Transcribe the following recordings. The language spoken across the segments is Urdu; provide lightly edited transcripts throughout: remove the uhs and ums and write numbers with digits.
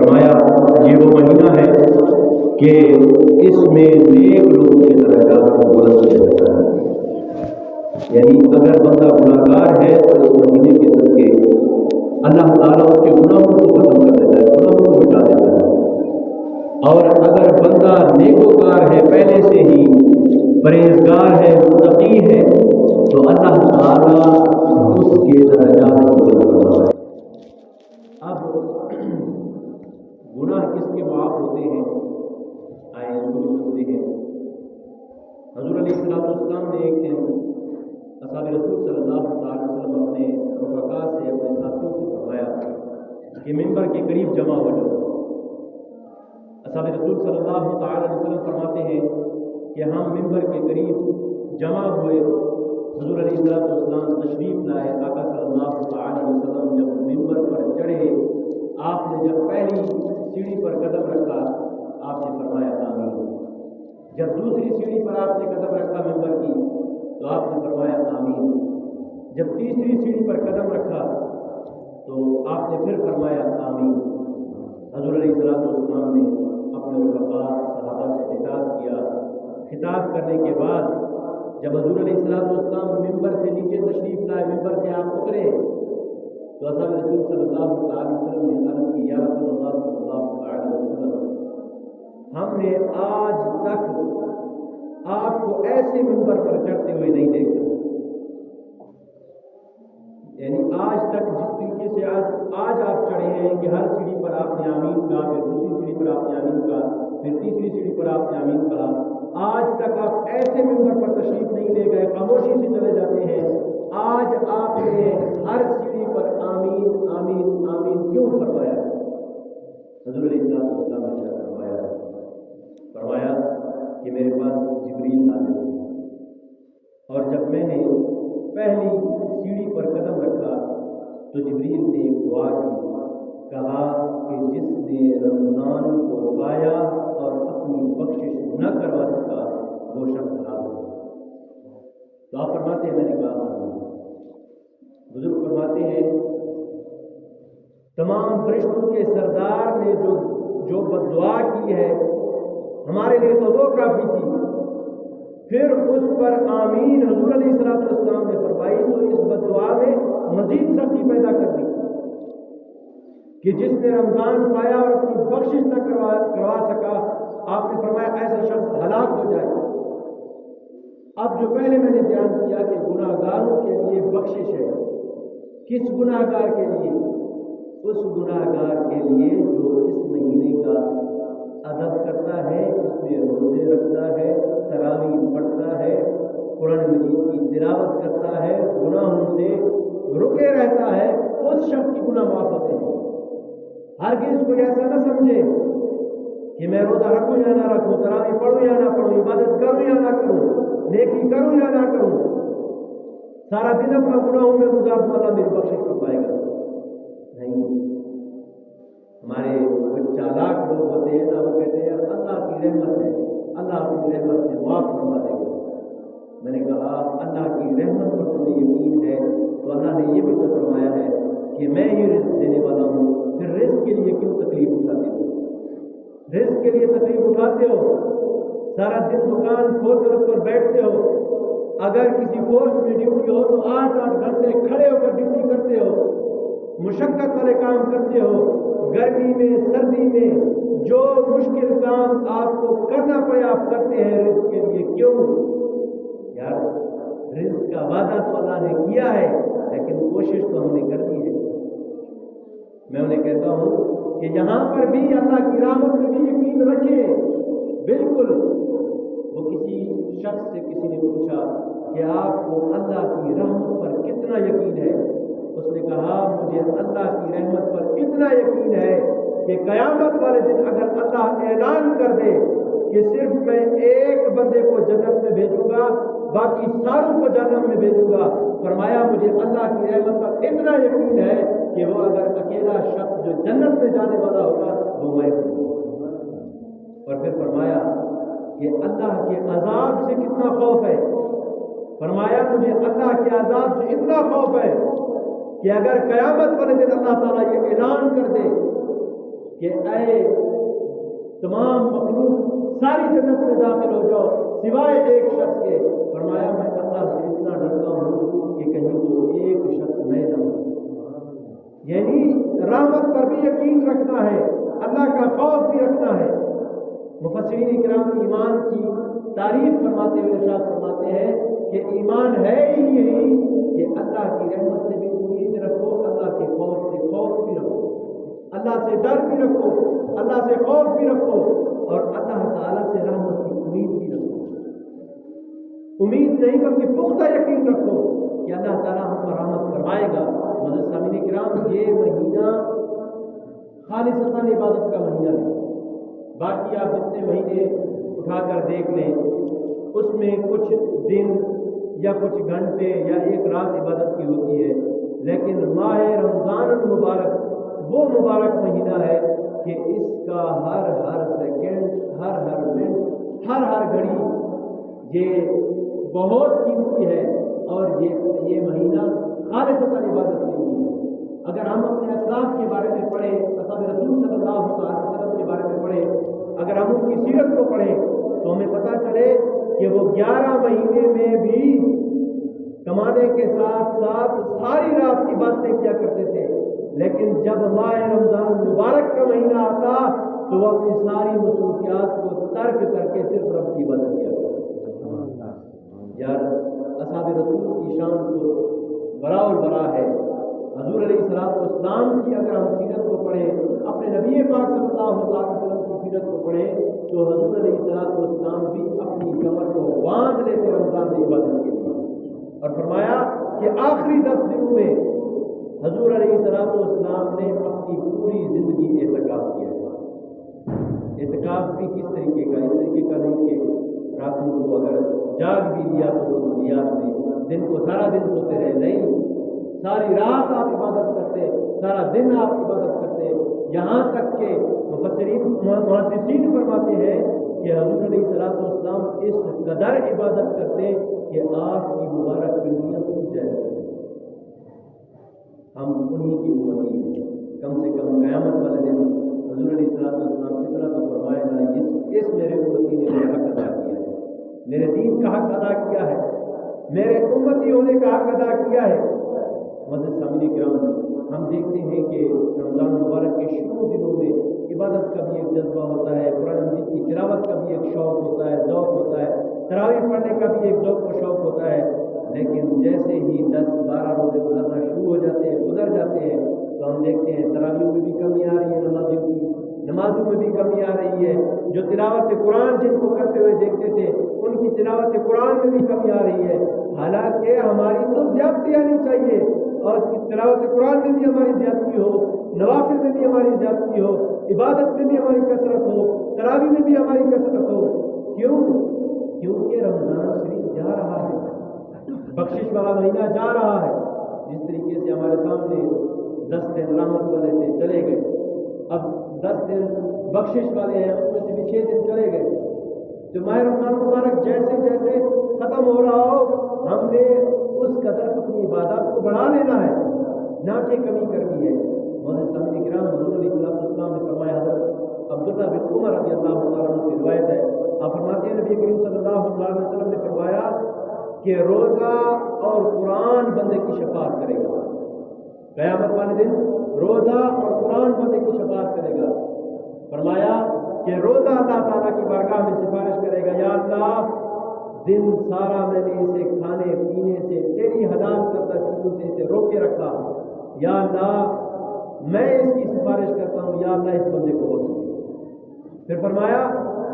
فرمایا یہ وہ مہینہ ہے کہ اس میں نیک لوگوں کے درجات کو بلند کیا جاتا ہے، یعنی اگر بندہ گناہگار ہے تو اس مہینے کے صدقے اللہ تعالیٰ اس کے گناہوں کو ختم کر دیتا ہے، گناہوں کو مٹا دیتا ہے، اور اگر بندہ نیکوکار ہے، پہلے سے ہی پرہیزگار ہے، متقی ہے، تو اللہ تعالیٰ اس کے درجات کو بلند کرتا ہے۔ اب گناہ کس کے معاف ہوتے ہیں، آئے اس کو بھی سنتے ہیں۔ حضور علیہ السلام نے ایک دن اصحاب رسول صلی اللہ علیہ وسلم اپنے رفقا سے، اپنے ساتھیوں سے فرمایا کہ منبر کے قریب جمع ہو جاؤ۔ اصحاب رسول صلی اللہ علیہ وسلم فرماتے ہیں کہ ہم منبر کے قریب جمع ہوئے، حضور علیہ السلام تشریف لائے، آقا صلی اللہ علیہ وسلم جب منبر پر چڑھے، آپ نے جب پہلی سیڑھی پر قدم رکھا آپ نے فرمایا آمین، جب دوسری سیڑھی پر آپ نے قدم رکھا منبر کی تو آپ نے فرمایا آمین، جب تیسری سیڑھی پر قدم رکھا تو آپ نے پھر فرمایا آمین۔ حضور علیہ السلام نے اپنے رفقا صحابہ سے خطاب کیا، خطاب کرنے کے بعد جب حضور علیہ السلام منبر سے نیچے تشریف لائے، منبر سے آپ اترے تو اصحاب رسول صلی اللہ علیہ وسلم نے عرض کی یا رسول اللہ صلی اللہ علیہ وسلم، ہم نے آج تک آپ کو ایسے منبر پر چڑھتے ہوئے نہیں دیکھا، یعنی آج تک جس طریقے سے آج آپ چڑھے ہیں کہ ہر سیڑھی پر آپ نے آمین کہا، پھر دوسری سیڑھی پر آپ نے آمین کہا، پھر تیسری سیڑھی پر آپ نے آمین کہا، آج تک آپ ایسے منبر پر تشریف نہیں لے گئے، خاموشی سے چلے جاتے ہیں، آج آپ نے ہر سیڑھی پر آمین آمین آمین کیوں فرمایا؟ حضور علیہ السلام نے فرمایا کہ میرے پاس جبریل حاضر ہوئے، اور جب میں نے پہلی سیڑھی پر قدم رکھا تو جبریل نے ایک دعا کی، کہا کہ جس نے رمضان کو پایا اور اپنی بخشش نہ کروا سکا وہ شخص ہلاک ہو۔ تو آپ فرماتے ہیں میں نے کہا آمین۔ بزرگ فرماتے ہیں تمام فرشتوں کے سردار نے جو بد دعا کی ہے ہمارے لیے تو وہ کافی تھی، پھر اس پر آمین حضور علیہ السلام نے فرمائی تو اس بد دعا میں مزید سختی پیدا کر دی کہ جس نے رمضان پایا اور اپنی بخشش نہ کروا سکا، آپ نے فرمایا ایسا شخص ہلاک ہو جائے۔ اب جو پہلے میں نے بیان کیا کہ گناہ گاروں کے لیے بخشش ہے، کس گناہ گار کے لیے؟ اس گناہ گار کے لیے جو اس مہینے کا ادب کرتا ہے، اس میں روزے رکھتا ہے، تراویح پڑھتا ہے، قرآن مجید کی تلاوت کرتا ہے، گناہوں سے رکے رہتا ہے، اس شخص کی گناہ معاف ہوتے ہیں۔ ہرگز کوئی ایسا نہ سمجھے کہ میں روزہ رکھوں یا نہ رکھوں، تراویح پڑھوں یا نہ پڑھوں، عبادت کروں یا نہ کروں، نیکی کروں یا نہ کروں، سارا دن اپنا گناہوں میں گزار دوں، اللہ میری بخشش کر پائے گا؟ نہیں۔ ہمارے کچھ چالاک لوگ ہوتے ہیں نا، وہ کہتے ہیں اللہ کی رحمت ہے، اللہ اپنی رحمت سے معاف فرما دے گا۔ میں نے کہا اللہ کی رحمت پر تمہیں یقین ہے تو اللہ نے یہ بھی تو فرمایا ہے کہ میں ہی رزق دینے والا ہوں، پھر رزق کے لیے کیوں تکلیف اٹھاتے ہو؟ رزق کے لیے تکلیف اٹھاتے ہو، سارا دن دکان کھول کر اس پر بیٹھتے ہو، اگر کسی فورس میں ڈیوٹی ہو تو 8-8 گھنٹے کھڑے ہو کر ڈیوٹی کرتے ہو، مشقت والے کام کرتے ہو، گرمی میں سردی میں جو مشکل کام آپ کو کرنا پڑے آپ کرتے ہیں رزق کے لیے، کیوں؟ یار رزق کا وعدہ تو اللہ نے کیا ہے لیکن کوشش تو ہم نے کر دی ہے۔ میں انہیں کہتا ہوں کہ یہاں پر بھی اللہ کی رحمت میں بھی یقین رکھیں۔ بالکل وہ کسی شخص سے کسی نے پوچھا کہ آپ کو اللہ کی رحمت پر کتنا یقین ہے؟ اس نے کہا مجھے اللہ کی رحمت پر اتنا یقین ہے کہ قیامت والے دن اگر اللہ اعلان کر دے کہ صرف میں ایک بندے کو جنت میں بھیجوں گا، باقی ساروں کو جہنم میں بھیجوں گا، فرمایا مجھے اللہ کی رحمت پر اتنا یقین ہے کہ وہ اگر اکیلا شخص جو جنت میں جانے والا ہوگا وہ میں ہوں۔ اور پھر فرمایا کہ اللہ کے عذاب سے کتنا خوف ہے، فرمایا مجھے اللہ کے عذاب سے اتنا خوف ہے کہ اگر قیامت والے دن اللہ تعالیٰ یہ اعلان کر دے کہ اے تمام مخلوق ساری جنت میں داخل ہو جاؤ سوائے ایک شخص کے. فرمایا میں اللہ سے اتنا ڈرتا ہوں کہ کہیں وہ ایک شخص میں نہ ہوں. یعنی رحمت پر بھی یقین رکھنا ہے, اللہ کا خوف بھی رکھنا ہے. مفسرین کرام ایمان کی تعریف فرماتے ہوئے ارشاد فرماتے ہیں کہ ایمان ہے ہی یہی کہ اللہ کی رحمت سے بھی امید رکھو, اللہ کے خوف سے خوف بھی رکھو, اللہ سے ڈر بھی رکھو, اللہ سے خوف بھی رکھو, اور اللہ تعالیٰ سے رحمت کی امید بھی رکھو. امید نہیں بلکہ پختہ یقین رکھو کہ اللہ تعالیٰ ہم پر رحمت فرمائے گا. معزز سامعین کرام, یہ مہینہ خالصتاً عبادت کا مہینہ ہے. باقی آپ جتنے مہینے اٹھا کر دیکھ لیں اس میں کچھ دن یا کچھ گھنٹے یا ایک رات عبادت کی ہوتی ہے, لیکن ماہ رمضان المبارک وہ مبارک مہینہ ہے کہ اس کا ہر سیکنڈ, ہر منٹ, ہر گھڑی یہ بہت قیمتی ہے. اور یہ مہینہ خالصتاً عبادت کے لیے ہے. اگر ہم اپنے اسلاف کے بارے میں پڑھیں, اصحاب رسول صلی اللہ علیہ وسلم کے بارے میں پڑھیں, اگر ہم ان کی سیرت کو پڑھیں تو ہمیں پتہ چلے کہ وہ 11 مہینے میں بھی کمانے کے ساتھ ساتھ ساری رات عبادتیں کیا کرتے تھے, لیکن جب ماہ رمضان المبارک کا مہینہ آتا تو وہ اپنی ساری مصروفیات کو ترک کر کے صرف رب کی عبادت کیا کرتے. یار اصحاب رسول کی شان تو برا ہے. حضور علیہ السلام کی اگر ہم سیرت کو پڑھیں, اپنے نبی پاک صلی اللہ علیہ وسلم کی سیرت کو پڑھیں تو حضور علیہ السلام بھی اپنی کمر کو باندھ لیتے رمضان میں عبادت کے لیے. اور فرمایا کہ آخری 10 دنوں میں حضور علیہ السلام نے اپنی پوری زندگی اعتکاف کیا. اعتکاف بھی کس طریقے کا, اس طریقے کا نہیں کہ راتوں کو اگر جاگ بھی لیا تو ضروریات میں, دن کو سارا دن سوتے رہے, نہیں, ساری رات آپ عبادت کرتے, سارا دن آپ عبادت کرتے, یہاں تک کہ محدثین فرماتے ہیں کہ حضور علیہ السلام اس قدر عبادت کرتے کہ آپ کی مبارک پنڈلیاں سوکھ جایا کرتے. ہم انہی کی امتی ہیں. کم سے کم قیامت والے دن حضور علیہ السلام اتنا تو فرمائے گا, اس میرے امتی نے میرا حق ادا کیا ہے, میرے دین کا حق ادا کیا ہے, میرے امتی ہونے کا حق ادا کیا ہے. معزز سامعین کرام, ہم دیکھتے ہیں کہ رمضان مبارک کے شروع دنوں میں عبادت کا بھی ایک جذبہ ہوتا ہے, قرآن مجید کی تلاوت کا بھی ایک شوق ہوتا ہے, ذوق ہوتا ہے, تراویح پڑھنے کا بھی ایک ذوق و شوق ہوتا ہے. لیکن جیسے ہی 10-12 روزے گزرنا شروع ہو جاتے ہیں, گزر جاتے ہیں, تو ہم دیکھتے ہیں تراویحوں میں بھی کمی آ رہی ہے, نمازوں میں بھی کمی آ رہی ہے. جو تلاوت قرآن جن کو کرتے ہوئے دیکھتے تھے ان کی تلاوت قرآن میں بھی کمی آ رہی ہے. حالانکہ ہماری تو زیادتی آنی چاہیے, اور تلاوت قرآن میں بھی ہماری زیادتی ہو, نوافل میں بھی ہماری زیادتی ہو, عبادت میں بھی ہماری کثرت ہو, تراویح میں بھی ہماری کثرت ہو. کیوں؟ کیونکہ رمضان شریف جا رہا ہے, بخشش والا مہینہ جا رہا ہے. جس طریقے سے ہمارے سامنے 10 دن رحمت والے تھے, چلے گئے, اب 10 دن بخشش والے ہیں, اس میں سے بھی 6 دن چلے گئے. تو ماہ رمضان مبارک جیسے جیسے ختم ہو رہا ہو, ہم نے اس قدر اپنی عبادات کو بڑھا لینا ہے, نہ کہ کمی کرنی ہے. معزز سامعین کرام, حضور علیہ السلام نے فرمایا, حضرت عبداللہ بن عمر رضی اللہ تعالیٰ عنہ کی روایت ہے, آپ فرماتے ہیں نبی کریم صلی اللہ علیہ وسلم نے فرمایا کہ روزہ اور قرآن بندے کی شفاعت کرے گا. قیامت والے دن روزہ اور قرآن بندے کی شفاعت کرے گا. فرمایا کہ روزہ اللہ تعالیٰ کی بارگاہ میں سفارش کرے گا, یا اللہ دن سارا میں نے اسے کھانے پینے سے, تیری حلال کردہ چیزوں سے اسے روکے رکھا, یا اللہ میں اس کی سفارش کرتا ہوں, یا اللہ اس بندے کو بخش دے. پھر فرمایا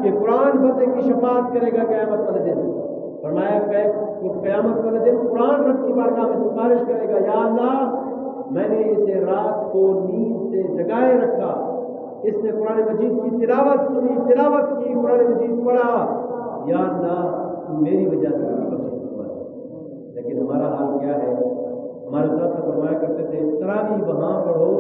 کہ قرآن بندے کی شفاعت کرے گا قیامت والے دن. فرمایا قیامت والے دن قرآن رب کی بارگاہ میں سفارش کرے گا, یا اللہ میں نے اسے رات کو نیند سے جگائے رکھا, اس نے قرآن مجید کی تلاوت سنی, تلاوت کی, قرآن مجید پڑھا, یا اللہ تو میری وجہ سے بھی بخشش ہوا. لیکن ہمارا حال کیا ہے؟ ہمارے ساتھ فرمایا کرتے تھے تراویح وہاں پڑھو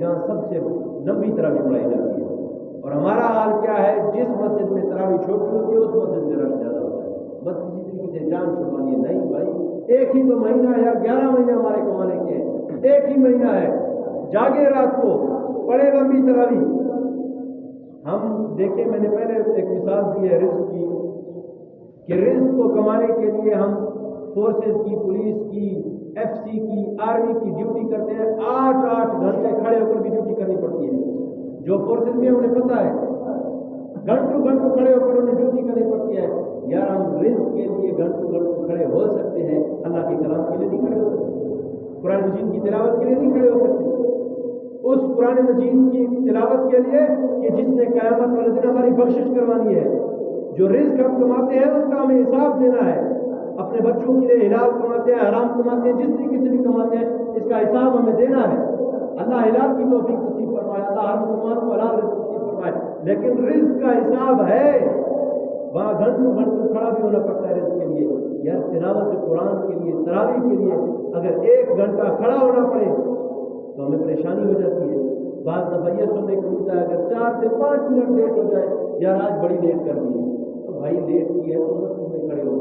جہاں سب سے لمبی تراویح پڑھائی جاتی ہے, اور ہمارا حال کیا ہے؟ جس مسجد میں تراویح چھوٹی ہوتی ہے اس مسجد میں رش زیادہ ہوتا ہے. بس کسی طریقے سے جان چھڑوانی ہے. نہیں بھائی, ایک ہی تو مہینہ ہے یار, 11 مہینے ہمارے کمانے کے ہیں, ایک ہی مہینہ ہے. جاگے رات کو, پڑھے لمبی تراویح, دیکھیں، میں نے پہلے ایک مثال دی ہے رزق کی، کہ رزق کو کمانے کے لیے ہم فورسز کی، پولیس کی، ایف سی کی، آرمی کی ڈیوٹی کرتے ہیں، 8 گھنٹے کھڑے ہو کر بھی ڈیوٹی کرنی پڑتی ہے۔ جو فورسز میں انہیں پتہ ہے گھنٹوں کھڑے ہو کر انہیں ڈیوٹی کرنی پڑتی ہے۔ یار ہم رزق کے لیے گھنٹوں کھڑے ہو سکتے ہیں، اللہ کے کلام کے لیے نہیں کھڑے ہو سکتے، قرآن مجید کی تلاوت کے لیے نہیں کھڑے ہو سکتے، اس قرآن مجید کی تلاوت کے لیے کہ جس نے قیامت والے دن ہماری بخشش کروانی ہے۔ جو رزق ہم کماتے ہیں اس کا ہمیں حساب دینا ہے۔ اپنے بچوں کے لیے حلال کماتے ہیں، حرام کماتے ہیں، جس طریقے سے بھی کماتے ہیں، اس کا حساب ہمیں دینا ہے۔ اللہ حلال کی توفیق نصیب فرمائے، اللہ ہر مسلمان کو حلال رزق نصیب فرمائے، لیکن رزق کا حساب ہے، وہاں گھنٹوں کھڑا بھی ہونا پڑتا ہے رزق کے لیے۔ یار تلاوت قرآن کے لیے، تراویح کے لیے اگر 1 گھنٹہ کھڑا ہونا پڑے تو ہمیں پریشانی ہو جاتی ہے۔ بعض دفعہ یہ سننے کو ملتا ہے اگر 4 سے 5 منٹ لیٹ ہو جائے، یار آج بڑی لیٹ کر دی ہے، تو بھائی لیٹ کی ہے تو مسجد میں کھڑے ہو،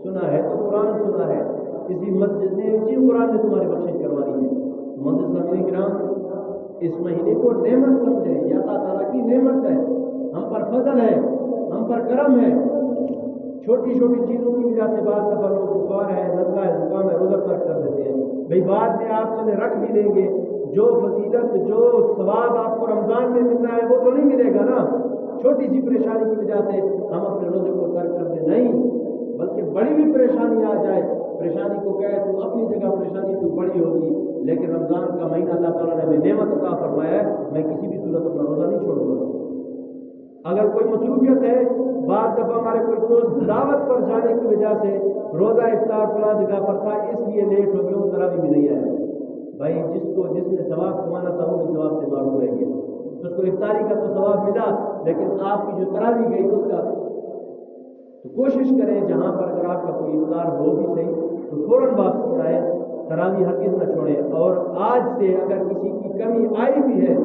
سنا ہے تو قرآن سنا ہے، اسی مسجد نے اسی قرآن نے تمہاری بخشش کروانی ہے۔ مسجد سامعین کرام، اس مہینے کو نعمت سمجھیں، یا اللہ تعالیٰ کی نعمت ہے، ہم پر فضل ہے، ہم پر کرم ہے۔ چھوٹی چیزوں کی وجہ سے بعض دفعہ لوگ بخار ہے، نزلہ ہے، زکام ہے، روزہ ترک کر دیتے ہیں۔ بھئی بعد میں آپ چلے رکھ بھی لیں گے، جو فضیلت، جو ثواب آپ کو رمضان میں ملنا ہے وہ تو نہیں ملے گا نا۔ چھوٹی سی پریشانی کی وجہ سے ہم اپنے روزے کو ترک کر دیں، نہیں، بلکہ بڑی بھی پریشانی آ جائے، پریشانی کو کہے تو اپنی جگہ پریشانی تو بڑی ہوگی، لیکن رمضان کا مہینہ اللہ تعالیٰ نے ہمیں نعمت عطا فرمایا ہے، میں کسی بھی صورت اپنا روزہ نہیں چھوڑوں گا۔ اگر کوئی مصروفیت ہے، بعض دفعہ ہمارے کوئی دوست دعوت پر جانے کی وجہ سے روزہ افطار فلاں جگہ پر تھا، اس لیے لیٹ ہو گیا، وہ تراویح بھی نہیں آیا۔ بھائی جس نے ثواب کمانا تھا وہ بھی ثواب سے معروف رہ گیا، اس کو افطاری کا تو ثواب ملا، لیکن آپ کی جو تراویح گئی اس کا تو کوشش کریں جہاں پر اگر آپ کا کوئی افطار ہو بھی صحیح تو فوراً واپسی آئے، تراویح ہرگز نہ چھوڑیں۔ اور آج سے اگر کسی کی کمی آئی بھی ہے